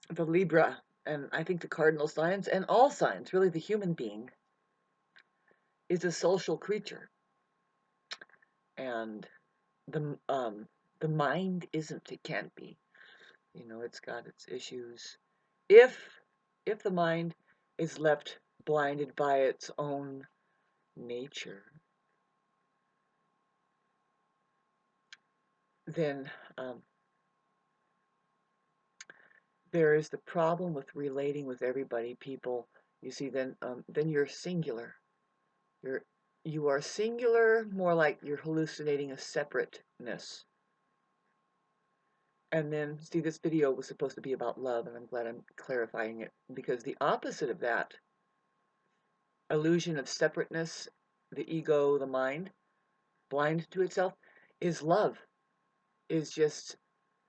the Libra, and I think the cardinal signs, and all signs, really the human being, is a social creature. And the mind isn't, it can't be. You know, it's got its issues. If if the mind is left blinded by its own nature, then there is the problem with relating with everybody, people. You see, then you're singular. You're you are singular, more like you're hallucinating a separateness. And then, see, this video was supposed to be about love, and I'm glad I'm clarifying it, because the opposite of that illusion of separateness, the ego, the mind, blind to itself, is love, is just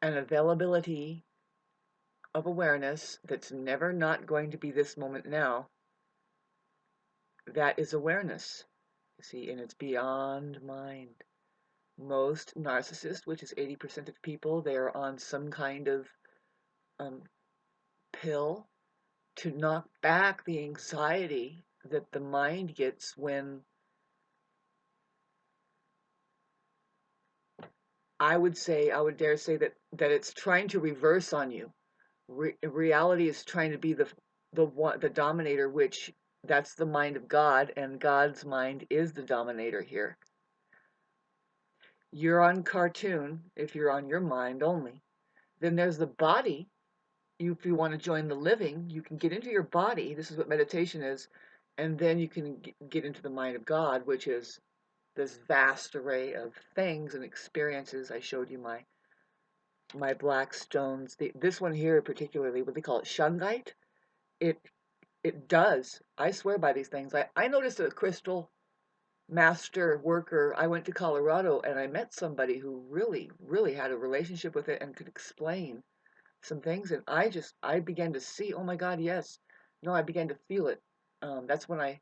an availability of awareness that's never not going to be this moment now. That is awareness, you see, and it's beyond mind. Most narcissists, which is 80% of people, they're on some kind of um, pill to knock back the anxiety that the mind gets when, I would dare say that it's trying to reverse on you. Reality is trying to be the dominator, which that's the mind of God, and God's mind is the dominator here. You're on cartoon if you're on your mind only. Then there's the body. If you want to join the living, you can get into your body. This is what meditation is. And then you can get into the mind of God, which is this vast array of things and experiences. I showed you my black stones. This one here particularly, what they call it, shungite. It does. I swear by these things. I noticed a crystal master worker. I went to Colorado and I met somebody who really, really had a relationship with it and could explain some things. And I began to see, oh my God, yes. No, I began to feel it. That's when I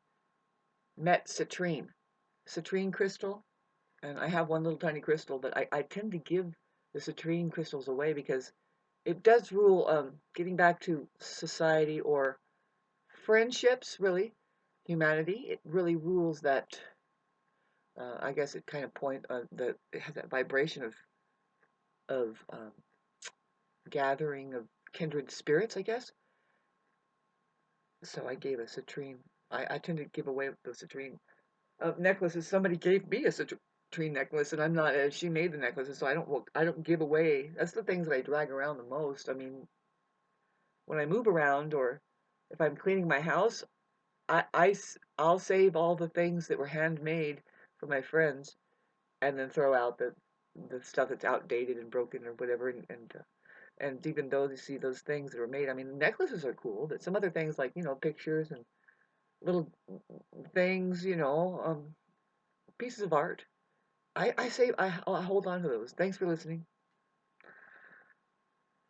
met citrine crystal. And I have one little tiny crystal, but I tend to give the citrine crystals away because it does rule, getting back to society or friendships, really, humanity, it really rules that, I guess it kind of that it has that vibration of gathering of kindred spirits, I guess. So I gave a citrine. I tend to give away the citrine necklaces. Somebody gave me a citrine necklace, and I'm not. She made the necklaces, so I don't give away. That's the things that I drag around the most. I mean, when I move around or if I'm cleaning my house, I'll save all the things that were handmade for my friends, and then throw out the stuff that's outdated and broken or whatever. And even though you see those things that were made, I mean, necklaces are cool, but some other things like pictures and little things, pieces of art. I hold on to those. Thanks for listening.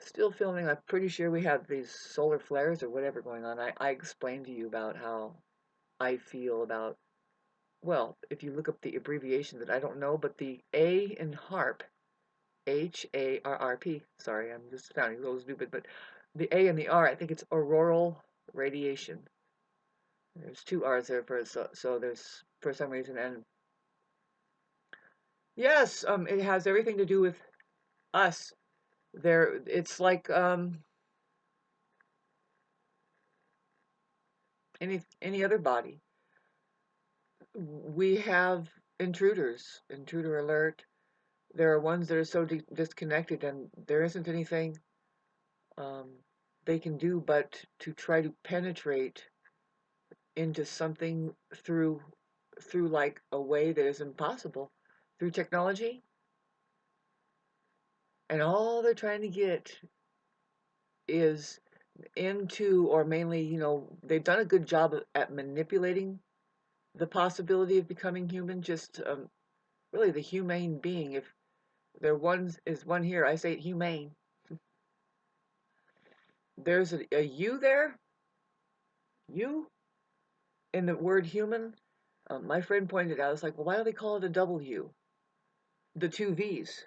Still filming. I'm pretty sure we have these solar flares or whatever going on. I explained to you about how I feel about, well, if you look up the abbreviation that I don't know, but the A in HARP, HARRP, sorry, I'm just sounding a little stupid, but the A and the R, I think it's auroral radiation. There's two R's there so there's for some reason, and yes, it has everything to do with us. It's like any other body. We have intruders, intruder alert. There are ones that are so disconnected, and there isn't anything um, they can do but to try to penetrate into something through like a way that is impossible, through technology. And all they're trying to get is into, or mainly, they've done a good job at manipulating the possibility of becoming human, just really the humane being. If there is one here, I say humane. There's a you there, you, in the word human. My friend pointed out, it's like, well, why do they call it a W? The two V's,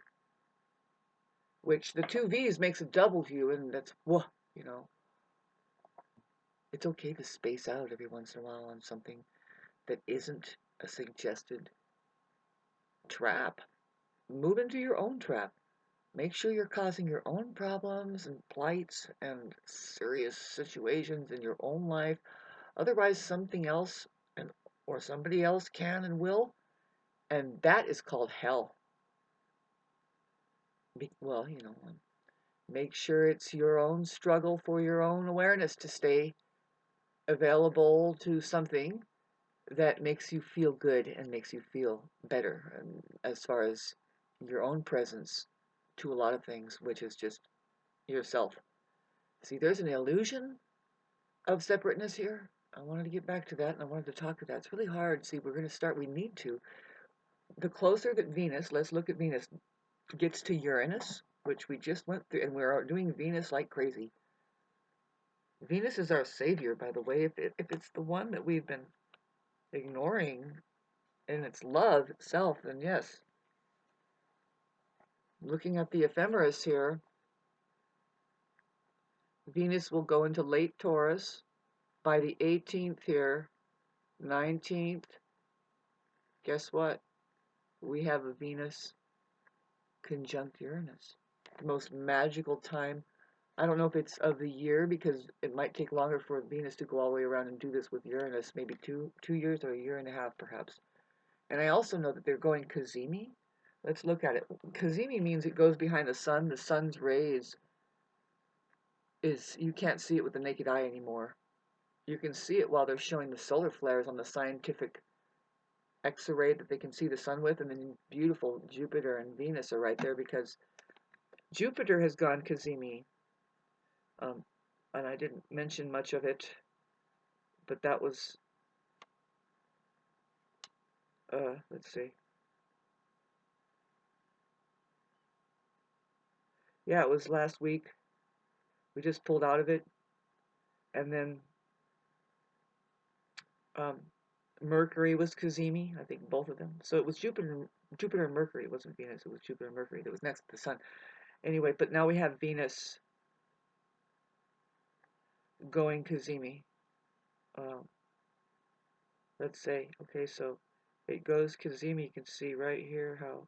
which the two V's makes a double view, and that's, whoa, You know, it's okay to space out every once in a while on something that isn't a suggested trap. Move into your own trap. Make sure you're causing your own problems and plights and serious situations in your own life. Otherwise, something else and or somebody else can and will, and that is called hell. Well, make sure it's your own struggle for your own awareness to stay available to something that makes you feel good and makes you feel better, and as far as your own presence to a lot of things, which is just yourself. See, there's an illusion of separateness here. I wanted to get back to that and I wanted to talk to that. It's really hard. See, we're going to start, we need to. The closer that Venus, let's look at Venus, gets to Uranus, which we just went through, and we're doing Venus like crazy. Venus is our savior, by the way. If it's the one that we've been ignoring and it's love itself, then yes. Looking at the ephemeris here, Venus will go into late Taurus by the 18th here, 19th. Guess what? We have a Venus conjunct Uranus. The most magical time. I don't know if it's of the year because it might take longer for Venus to go all the way around and do this with Uranus, maybe two years or a year and a half perhaps. And I also know that they're going cazimi. Let's look at it. Cazimi means it goes behind the sun. The sun's rays you can't see it with the naked eye anymore. You can see it while they're showing the solar flares on the scientific X-ray that they can see the sun with, and then beautiful Jupiter and Venus are right there because Jupiter has gone cazimi. And I didn't mention much of it, but that was, let's see. Yeah, it was last week. We just pulled out of it, and then um, Mercury was cazimi, I think both of them. So it was Jupiter and Mercury. It wasn't Venus, it was Jupiter and Mercury that was next to the sun. Anyway, but now we have Venus going cazimi. Let's say, okay, so it goes cazimi. You can see right here how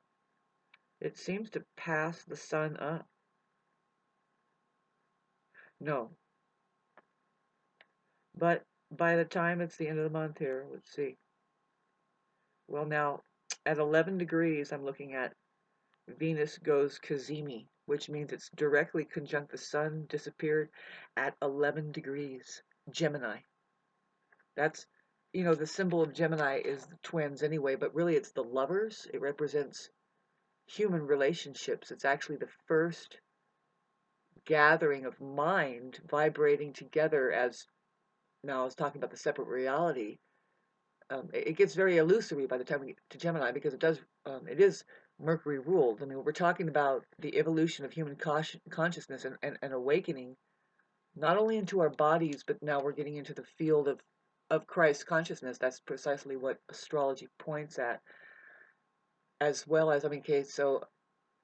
it seems to pass the sun up. No. But by the time it's the end of the month here, let's see. Well, now at 11 degrees, I'm looking at Venus goes cazimi, which means it's directly conjunct the sun, disappeared at 11 degrees. Gemini. That's, the symbol of Gemini is the twins anyway, but really it's the lovers. It represents human relationships. It's actually the first gathering of mind vibrating together as, now I was talking about the separate reality. It gets very illusory by the time we get to Gemini because it is Mercury ruled. I mean, we're talking about the evolution of human consciousness and awakening, not only into our bodies, but now we're getting into the field of Christ consciousness. That's precisely what astrology points at, as well as, okay, so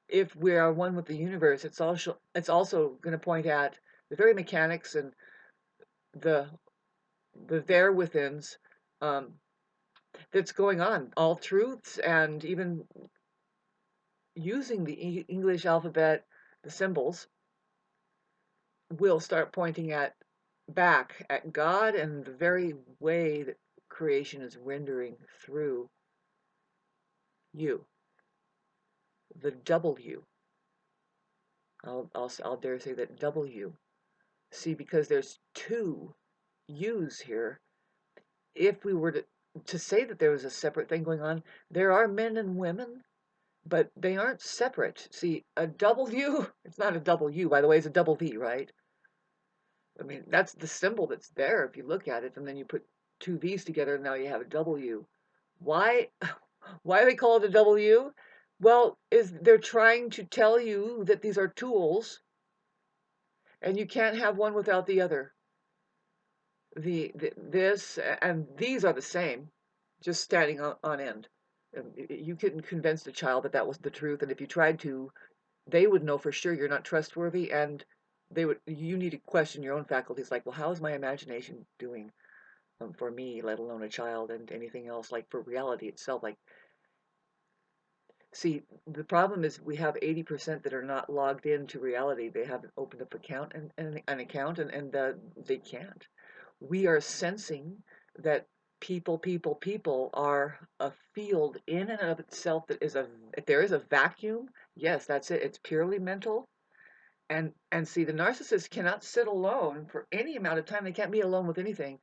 if we are one with the universe, it's also going to point at the very mechanics and the there withins that's going on, all truths, and even using the English alphabet, the symbols will start pointing back at God and the very way that creation is rendering through you, the W. I'll dare say that W. See, because there's two U's here. If we were to say that there was a separate thing going on, there are men and women, but they aren't separate. See, a W, it's not a W, by the way, it's a double V, right? I mean, that's the symbol that's there if you look at it, and then you put two V's together, and now you have a W. Why, why do they call it a W? Well, they're trying to tell you that these are tools, and you can't have one without the other. This and these are the same, just standing on end. You couldn't convince the child that that was the truth, and if you tried to, they would know for sure you're not trustworthy, and you need to question your own faculties, like, well, how is my imagination doing for me, let alone a child, and anything else, like for reality itself. Like, see, the problem is we have 80% that are not logged into reality. They haven't opened up an account, and they can't. We are sensing that people are a field in and of itself that is if there is a vacuum, yes, that's it. It's purely mental. And see, the narcissist cannot sit alone for any amount of time. They can't be alone with anything.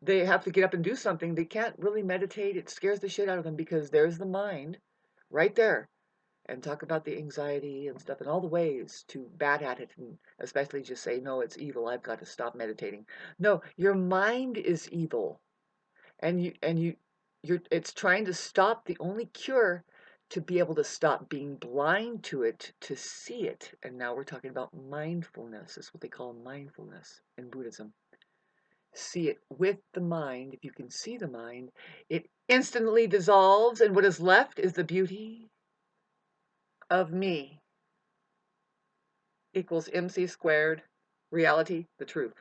They have to get up and do something. They can't really meditate. It scares the shit out of them because there's the mind right there. And talk about the anxiety and stuff and all the ways to bat at it, and especially just say, no, it's evil. I've got to stop meditating. No, your mind is evil. And it's trying to stop. The only cure to be able to stop being blind to it, to see it. And now we're talking about mindfulness. That's what they call mindfulness in Buddhism. See it with the mind. If you can see the mind, it instantly dissolves, and what is left is the beauty of me equals MC squared, reality, the truth.